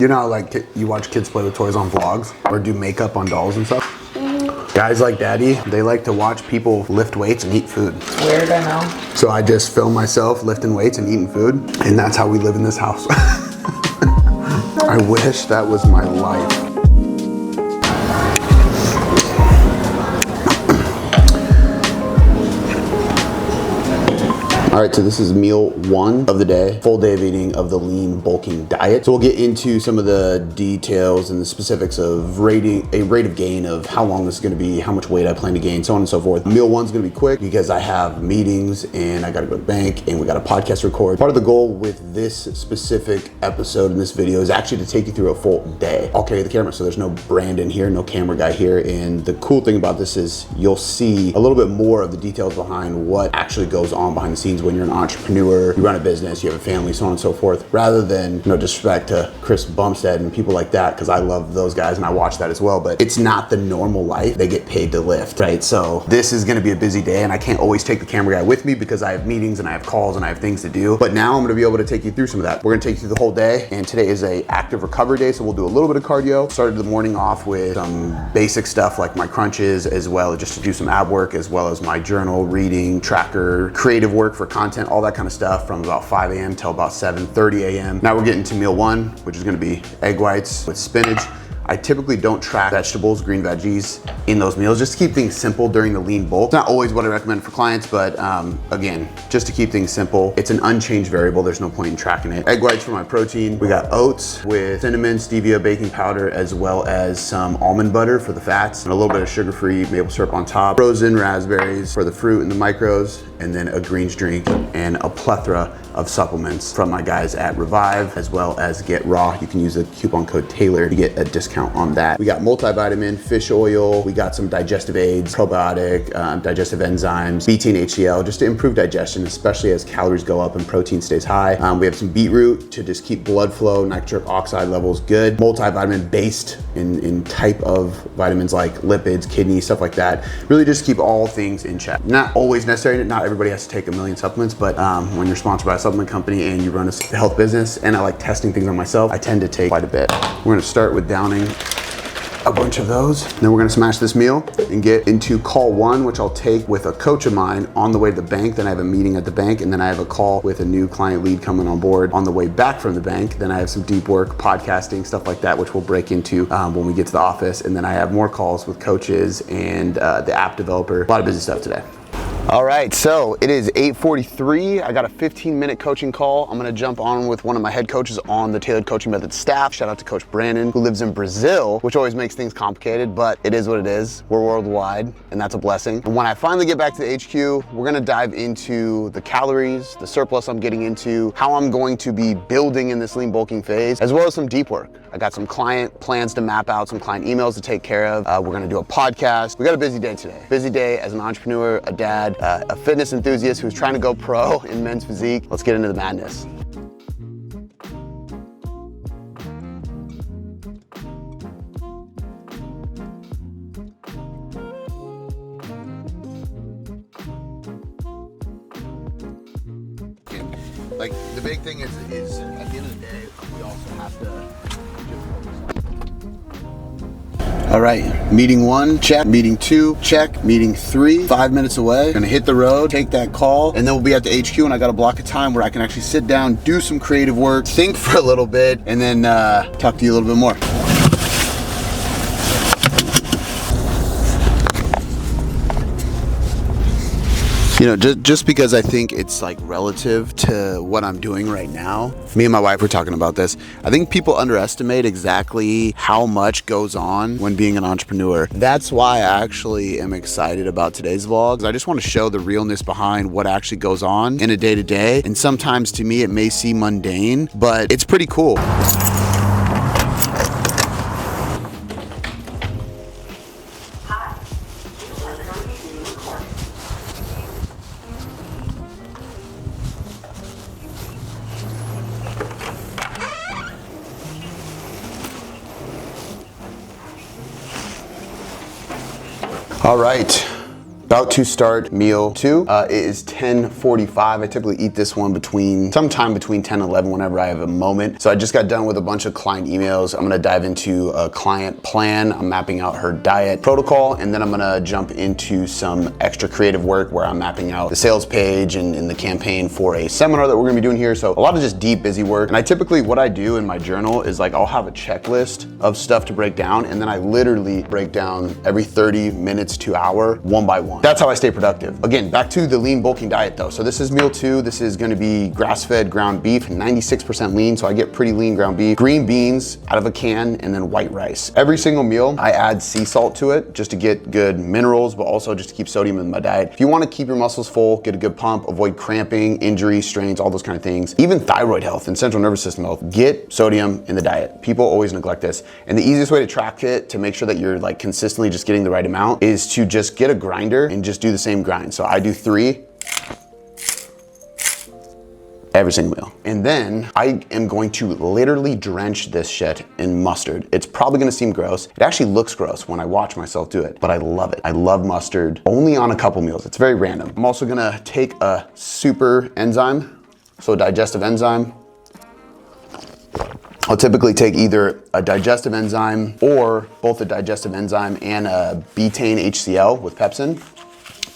You know how like you watch kids play with toys on vlogs or do makeup on dolls and stuff? Guys like Daddy, they like to watch people lift weights and eat food. It's weird, I know. So I just film myself lifting weights and eating food, and that's how we live in this house. I wish that was my life. All right, so this is meal one of the day, full day of eating of the lean bulking diet. So we'll get into some of the details and the specifics of rating a rate of gain of how long this is gonna be, how much weight I plan to gain, so on and so forth. Meal one's gonna be quick because I have meetings and I gotta go to the bank and we got a podcast record. Part of the goal with this specific episode in this video is actually to take you through a full day. I'll carry the camera, so there's no Brandon here, no camera guy here. And the cool thing about this is you'll see a little bit more of the details behind what actually goes on behind the scenes when you're an entrepreneur, you run a business, you have a family, so on and so forth, rather than no disrespect to Chris Bumstead and people like that, because I love those guys and I watch that as well, but it's not the normal life. They get paid to lift, right? So this is gonna be a busy day and I can't always take the camera guy with me because I have meetings and I have calls and I have things to do, but now I'm gonna be able to take you through some of that. We're gonna take you through the whole day, and today is a active recovery day, so we'll do a little bit of cardio. Started the morning off with some basic stuff like my crunches, as well as just to do some ab work, as well as my journal, reading, tracker, creative work for content, all that kind of stuff from about 5 a.m. till about 7:30 a.m. Now we're getting to meal one, which is gonna be egg whites with spinach. I typically don't track vegetables, green veggies in those meals, just to keep things simple during the lean bulk. It's not always what I recommend for clients, but again, just to keep things simple. It's an unchanged variable, there's no point in tracking it. Egg whites for my protein. We got oats with cinnamon, stevia, baking powder, as well as some almond butter for the fats, and a little bit of sugar-free maple syrup on top. Frozen raspberries for the fruit and the micros, and then a greens drink and a plethora of supplements from my guys at Revive, as well as Get Raw. You can use the coupon code Taylor to get a discount on that. We got multivitamin, fish oil, we got some digestive aids, probiotic, digestive enzymes, BT and HCl, just to improve digestion, especially as calories go up and protein stays high. We have some beetroot to just keep blood flow, nitric oxide levels good. Multivitamin based in type of vitamins like lipids, kidney, stuff like that. Really just keep all things in check. Not always necessary, not everybody has to take a million supplements, but when you're sponsored by a supplement company and you run a health business, and I like testing things on myself, I tend to take quite a bit. We're gonna start with downing a bunch of those. Then we're gonna smash this meal and get into call one, which I'll take with a coach of mine on the way to the bank. Then I have a meeting at the bank, and then I have a call with a new client lead coming on board on the way back from the bank. Then I have some deep work, podcasting, stuff like that, which we'll break into when we get to the office. And then I have more calls with coaches and the app developer. A lot of busy stuff today. All right, so it is 8:43. I got a 15-minute coaching call. I'm gonna jump on with one of my head coaches on the Tailored Coaching Method staff. Shout out to Coach Brandon, who lives in Brazil, which always makes things complicated, but it is what it is. We're worldwide, and that's a blessing. And when I finally get back to the HQ, we're gonna dive into the calories, the surplus I'm getting into, how I'm going to be building in this lean bulking phase, as well as some deep work. I got some client plans to map out, some client emails to take care of. We're gonna do a podcast. We got a busy day today. Busy day as an entrepreneur, a dad, a fitness enthusiast who's trying to go pro in men's physique. Let's get into the madness. Like the big thing is at the end of the day, we also have to all right, meeting one, check. Meeting two, check. Meeting three, 5 minutes away. Gonna hit the road, take that call, and then we'll be at the HQ, and I got a block of time where I can actually sit down, do some creative work, think for a little bit, and then talk to you a little bit more. You know, just because I think it's like relative to what I'm doing right now. Me and my wife were talking about this. I think people underestimate exactly how much goes on when being an entrepreneur. That's why I actually am excited about today's vlog. I just want to show the realness behind what actually goes on in a day-to-day. And sometimes to me, it may seem mundane, but it's pretty cool. All right, About to start meal 2. It is 10:45. I typically eat this one sometime between 10 and 11 whenever I have a moment. So I just got done with a bunch of client emails. I'm gonna dive into a client plan. I'm mapping out her diet protocol, and then I'm gonna jump into some extra creative work where I'm mapping out the sales page and the campaign for a seminar that we're gonna be doing here. So a lot of just deep, busy work. And I typically, what I do in my journal is like, I'll have a checklist of stuff to break down, and then I literally break down every 30 minutes to hour, one by one. That's how I stay productive. Again, back to the lean bulking diet though. So this is meal 2. This is gonna be grass-fed ground beef, 96% lean, so I get pretty lean ground beef, green beans out of a can, and then white rice. Every single meal, I add sea salt to it just to get good minerals, but also just to keep sodium in my diet. If you wanna keep your muscles full, get a good pump, avoid cramping, injuries, strains, all those kind of things, even thyroid health and central nervous system health, get sodium in the diet. People always neglect this. And the easiest way to track it, to make sure that you're like consistently just getting the right amount, is to just get a grinder and just do the same grind. So I do 3 every single meal. And then I am going to literally drench this shit in mustard. It's probably gonna seem gross. It actually looks gross when I watch myself do it, but I love it. I love mustard only on a couple meals. It's very random. I'm also gonna take a super enzyme, so a digestive enzyme. I'll typically take either a digestive enzyme or both a digestive enzyme and a betaine HCl with pepsin,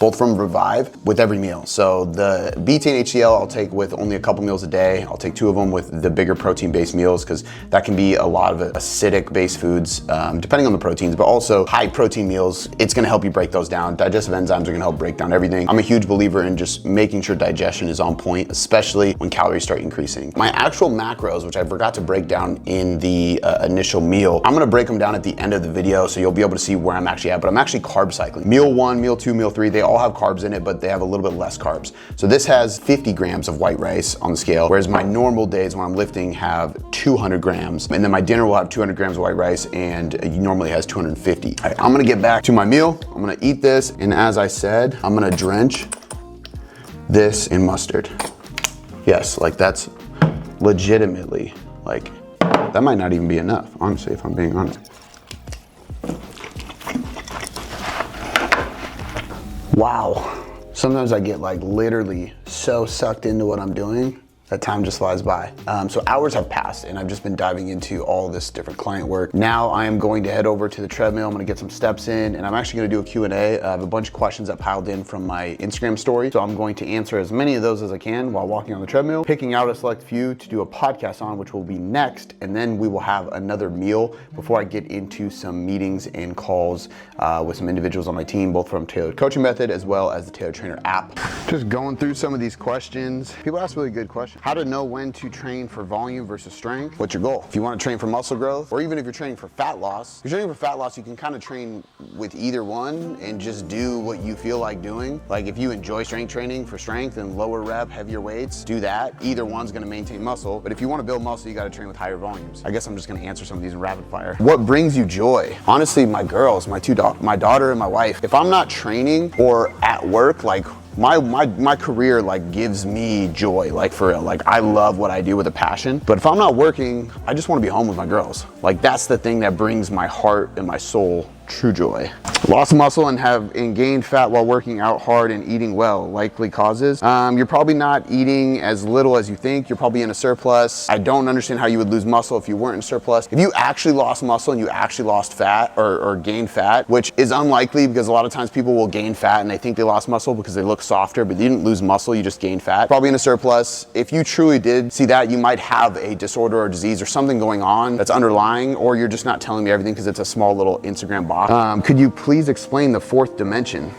both from Revive, with every meal. So the betaine HCl I'll take with only a couple meals a day. I'll take 2 of them with the bigger protein-based meals, because that can be a lot of acidic-based foods, depending on the proteins, but also high protein meals, it's gonna help you break those down. Digestive enzymes are gonna help break down everything. I'm a huge believer in just making sure digestion is on point, especially when calories start increasing. My actual macros, which I forgot to break down in the initial meal, I'm gonna break them down at the end of the video, so you'll be able to see where I'm actually at, but I'm actually carb cycling. Meal 1, meal 2, meal 3, they all have carbs in it, but they have a little bit less carbs. So this has 50 grams of white rice on the scale, whereas my normal days when I'm lifting have 200 grams. And then my dinner will have 200 grams of white rice, and it normally has 250. All right, I'm gonna get back to my meal. I'm gonna eat this, and as I said, I'm gonna drench this in mustard. Yes, like that's legitimately, like, that might not even be enough, honestly, if I'm being honest. Wow. Sometimes I get like literally so sucked into what I'm doing that time just flies by. So hours have passed, and I've just been diving into all this different client work. Now I am going to head over to the treadmill. I'm gonna get some steps in, and I'm actually gonna do a Q&A. I have a bunch of questions that piled in from my Instagram story. So I'm going to answer as many of those as I can while walking on the treadmill, picking out a select few to do a podcast on, which will be next. And then we will have another meal before I get into some meetings and calls with some individuals on my team, both from Tailored Coaching Method as well as the Tailored Trainer app. Just going through some of these questions. People ask really good questions. How to know when to train for volume versus strength. What's your goal? If you want to train for muscle growth, or even if you're training for fat loss, if you're training for fat loss, you can kind of train with either one and just do what you feel like doing. Like if you enjoy strength training for strength and lower rep, heavier weights, do that. Either one's going to maintain muscle. But if you want to build muscle, you got to train with higher volumes. I guess I'm just going to answer some of these in rapid fire. What brings you joy? Honestly, my girls, my daughter and my wife. If I'm not training or at work, like my career like gives me joy, like for real. Like I love what I do with a passion, but if I'm not working, I just want to be home with my girls. Like that's the thing that brings my heart and my soul true joy. Lost muscle and gained fat while working out hard and eating well. Likely causes. You're probably not eating as little as you think. You're probably in a surplus. I don't understand how you would lose muscle if you weren't in surplus. If you actually lost muscle and you actually lost fat or gained fat, which is unlikely because a lot of times people will gain fat and they think they lost muscle because they look softer, but you didn't lose muscle, you just gained fat. Probably in a surplus. If you truly did see that, you might have a disorder or disease or something going on that's underlying, or you're just not telling me everything because it's a small little Instagram box. Could you please explain the 4th dimension?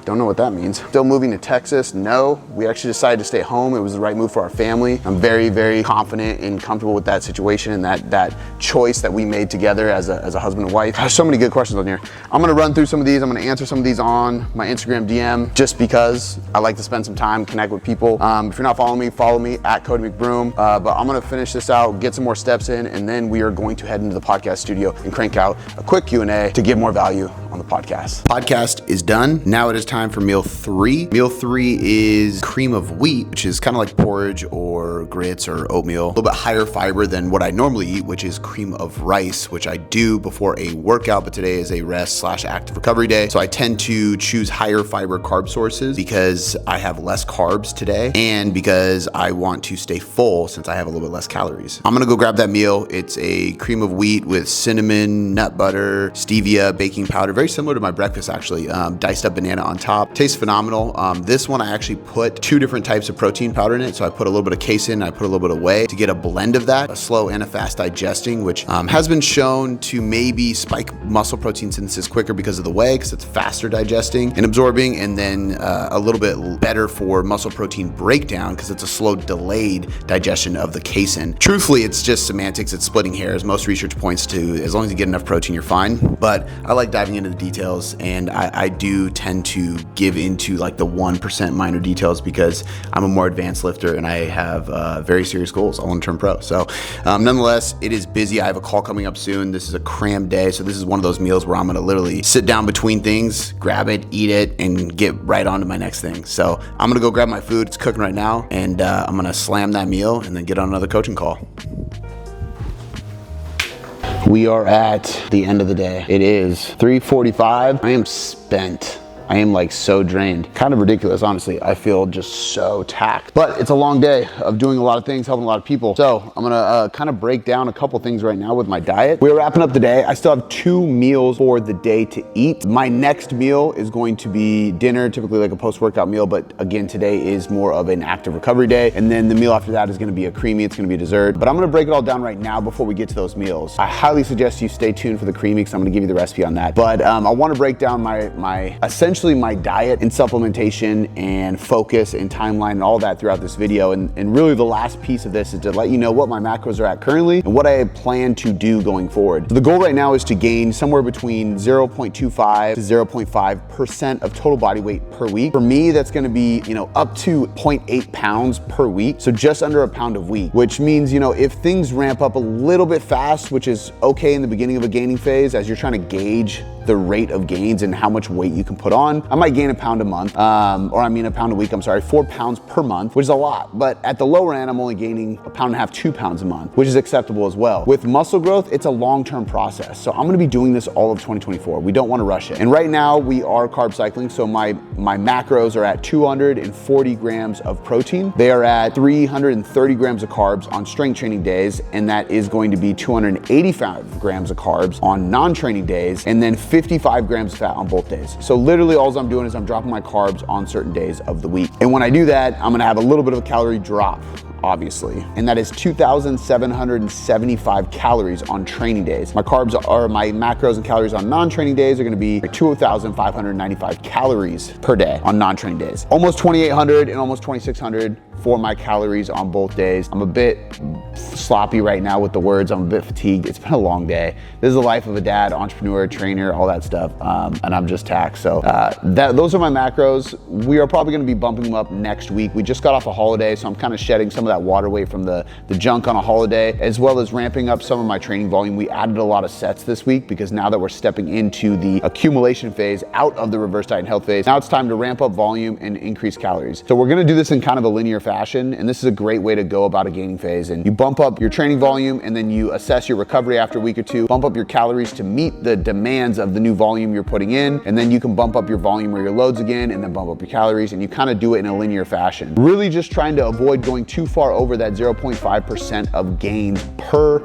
Don't know what that means. Still moving to Texas? No, we actually decided to stay home. It was the right move for our family. I'm very, very confident and comfortable with that situation and that choice that we made together as a husband and wife. There's so many good questions on here. I'm gonna run through some of these. I'm gonna answer some of these on my Instagram DM just because I like to spend some time, connect with people. If you're not following me, follow me at Cody McBroom. But I'm gonna finish this out, get some more steps in, and then we are going to head into the podcast studio and crank out a quick Q&A to give more value on the podcast. Podcast is done. Now it is time time for meal 3. Meal 3 is cream of wheat, which is kind of like porridge or grits or oatmeal. A little bit higher fiber than what I normally eat, which is cream of rice, which I do before a workout, but today is a rest/active recovery day. So I tend to choose higher fiber carb sources because I have less carbs today and because I want to stay full since I have a little bit less calories. I'm gonna go grab that meal. It's a cream of wheat with cinnamon, nut butter, stevia, baking powder, very similar to my breakfast actually. Diced up banana on top. Tastes phenomenal. This one I actually put 2 different types of protein powder in it. So I put a little bit of casein, I put a little bit of whey to get a blend of that, a slow and a fast digesting, which has been shown to maybe spike muscle protein synthesis quicker because of the whey, because it's faster digesting and absorbing, and then a little bit better for muscle protein breakdown because it's a slow delayed digestion of the casein. Truthfully, it's just semantics, it's splitting hairs. Most research points to as long as you get enough protein, you're fine. But I like diving into the details, and I do tend to give into like the 1% minor details because I'm a more advanced lifter and I have very serious goals. I want to turn pro. So nonetheless, it is busy. I have a call coming up soon. This is a crammed day. So this is one of those meals where I'm going to literally sit down between things, grab it, eat it, and get right on to my next thing. So I'm going to go grab my food. It's cooking right now, and I'm going to slam that meal and then get on another coaching call. We are at the end of the day. It is 3:45. I am spent. I am like so drained. Kind of ridiculous, honestly. I feel just so taxed. But it's a long day of doing a lot of things, helping a lot of people. So I'm gonna kind of break down a couple things right now with my diet. We're wrapping up the day. I still have 2 meals for the day to eat. My next meal is going to be dinner, typically like a post-workout meal, but again, today is more of an active recovery day. And then the meal after that is gonna be a creamy, it's gonna be a dessert. But I'm gonna break it all down right now before we get to those meals. I highly suggest you stay tuned for the creamy because I'm gonna give you the recipe on that. But I wanna break down essentially my diet and supplementation and focus and timeline and all that throughout this video. And really the last piece of this is to let you know what my macros are at currently and what I plan to do going forward. So the goal right now is to gain somewhere between 0.25 to 0.5% of total body weight per week. For me, that's gonna be, up to 0.8 pounds per week. So just under a pound a week, which means, if things ramp up a little bit fast, which is okay in the beginning of a gaining phase, as you're trying to gauge the rate of gains and how much weight you can put on, I might gain a pound a month, a pound a week, 4 pounds per month, which is a lot. But at the lower end, I'm only gaining 1.5 pounds, 2 pounds a month, which is acceptable as well. With muscle growth, it's a long-term process. So I'm gonna be doing this all of 2024. We don't wanna rush it. And right now we are carb cycling. So my macros are at 240 grams of protein. They are at 330 grams of carbs on strength training days. And that is going to be 285 grams of carbs on non-training days. And then 55 grams of fat on both days. So literally all I'm doing is I'm dropping my carbs on certain days of the week. And when I do that, I'm gonna have a little bit of a calorie drop, obviously. And that is 2,775 calories on training days. My macros and calories on non-training days are gonna be 2,595 calories per day on non-training days. Almost 2,800 and almost 2,600 for my calories on both days. I'm a bit sloppy right now with the words. I'm a bit fatigued. It's been a long day. This is the life of a dad, entrepreneur, trainer, all that stuff. And I'm just taxed. So those are my macros. We are probably gonna be bumping them up next week. We just got off a holiday, so I'm kind of shedding some of that water weight from the junk on a holiday, as well as ramping up some of my training volume. We added a lot of sets this week because now that we're stepping into the accumulation phase out of the reverse diet and health phase, now it's time to ramp up volume and increase calories. So we're gonna do this in kind of a linear fashion, and this is a great way to go about a gaining phase. And you bump up your training volume, and then you assess your recovery after a week or two, bump up your calories to meet the demands of the new volume you're putting in, and then you can bump up your volume or your loads again, and then bump up your calories, and you kind of do it in a linear fashion. Really just trying to avoid going too far over that 0.5% of gains per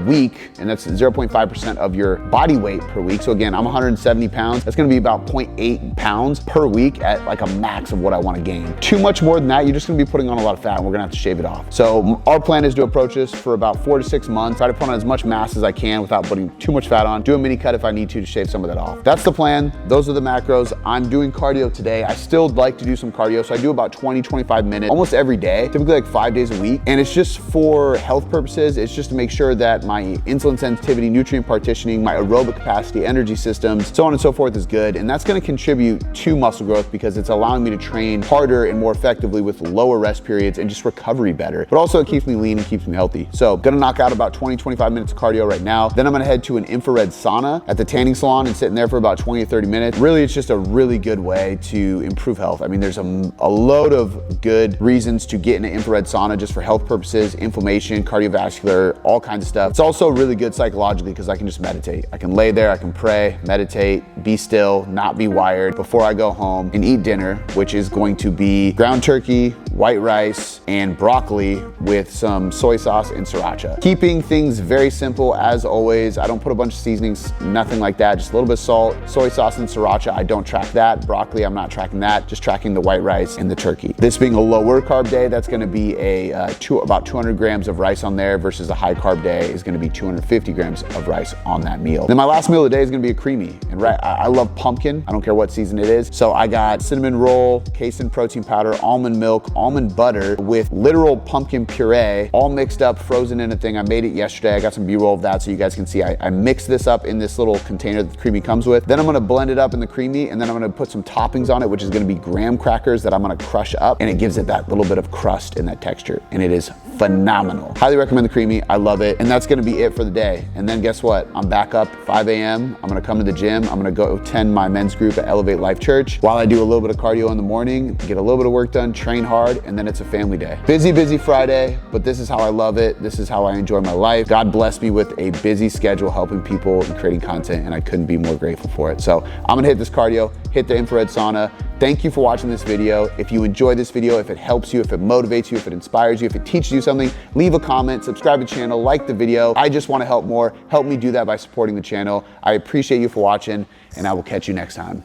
week, and that's 0.5% of your body weight per week. So again, I'm 170 pounds. That's gonna be about 0.8 pounds per week at like a max of what I wanna gain. Too much more than that, you're just gonna be putting on a lot of fat and we're gonna have to shave it off. So our plan is to approach this for about 4 to 6 months, try to put on as much mass as I can without putting too much fat on, do a mini cut if I need to shave some of that off. That's the plan. Those are the macros. I'm doing cardio today. I still like to do some cardio, so I do about 20, 25 minutes almost every day, typically like 5 days a week. And it's just for health purposes. It's just to make sure that my insulin sensitivity, nutrient partitioning, my aerobic capacity, energy systems, so on and so forth is good. And that's gonna contribute to muscle growth because it's allowing me to train harder and more effectively with lower rest periods and just recovery better. But also it keeps me lean and keeps me healthy. So gonna knock out about 20-25 minutes of cardio right now. Then I'm gonna head to an infrared sauna at the tanning salon and sit in there for about 20 or 30 minutes. Really, it's just a really good way to improve health. I mean, there's a load of good reasons to get in an infrared sauna just for health purposes, inflammation, cardiovascular, all kinds of stuff. It's also really good psychologically because I can just meditate. I can lay there, I can pray, meditate, be still, not be wired before I go home and eat dinner, which is going to be ground turkey, white rice, and broccoli with some soy sauce and sriracha. Keeping things very simple as always. I don't put a bunch of seasonings, nothing like that. Just a little bit of salt, soy sauce and sriracha. I don't track that. Broccoli, I'm not tracking that. Just tracking the white rice and the turkey. This being a lower carb day, that's gonna be about 200 grams of rice on there versus a high carb day is gonna be 250 grams of rice on that meal. Then my last meal of the day is gonna be a creamy. And I love pumpkin. I don't care what season it is. So I got cinnamon roll, casein protein powder, almond milk, almond butter with literal pumpkin puree, all mixed up, frozen in a thing. I made it yesterday. I got some B-roll of that so you guys can see. I mixed this up in this little container that the creamy comes with. Then I'm gonna blend it up in the creamy and then I'm gonna put some toppings on it, which is gonna be graham crackers that I'm gonna crush up, and it gives it that little bit of crust and that texture, and it is phenomenal. Highly recommend the creamy. I love it. And that's gonna be it for the day. And then guess what? I'm back up 5 a.m. I'm gonna come to the gym. I'm gonna go attend my men's group at Elevate Life Church while I do a little bit of cardio in the morning, get a little bit of work done, train hard, and then it's a family day. Busy, busy Friday, but this is how I love it. This is how I enjoy my life. God blessed me with a busy schedule helping people and creating content, and I couldn't be more grateful for it. So I'm gonna hit this cardio, hit the infrared sauna. Thank you for watching this video. If you enjoy this video, if it helps you, if it motivates you, if it inspires you, if it teaches you something, leave a comment, subscribe to the channel, like the video. I just wanna help more. Help me do that by supporting the channel. I appreciate you for watching, and I will catch you next time.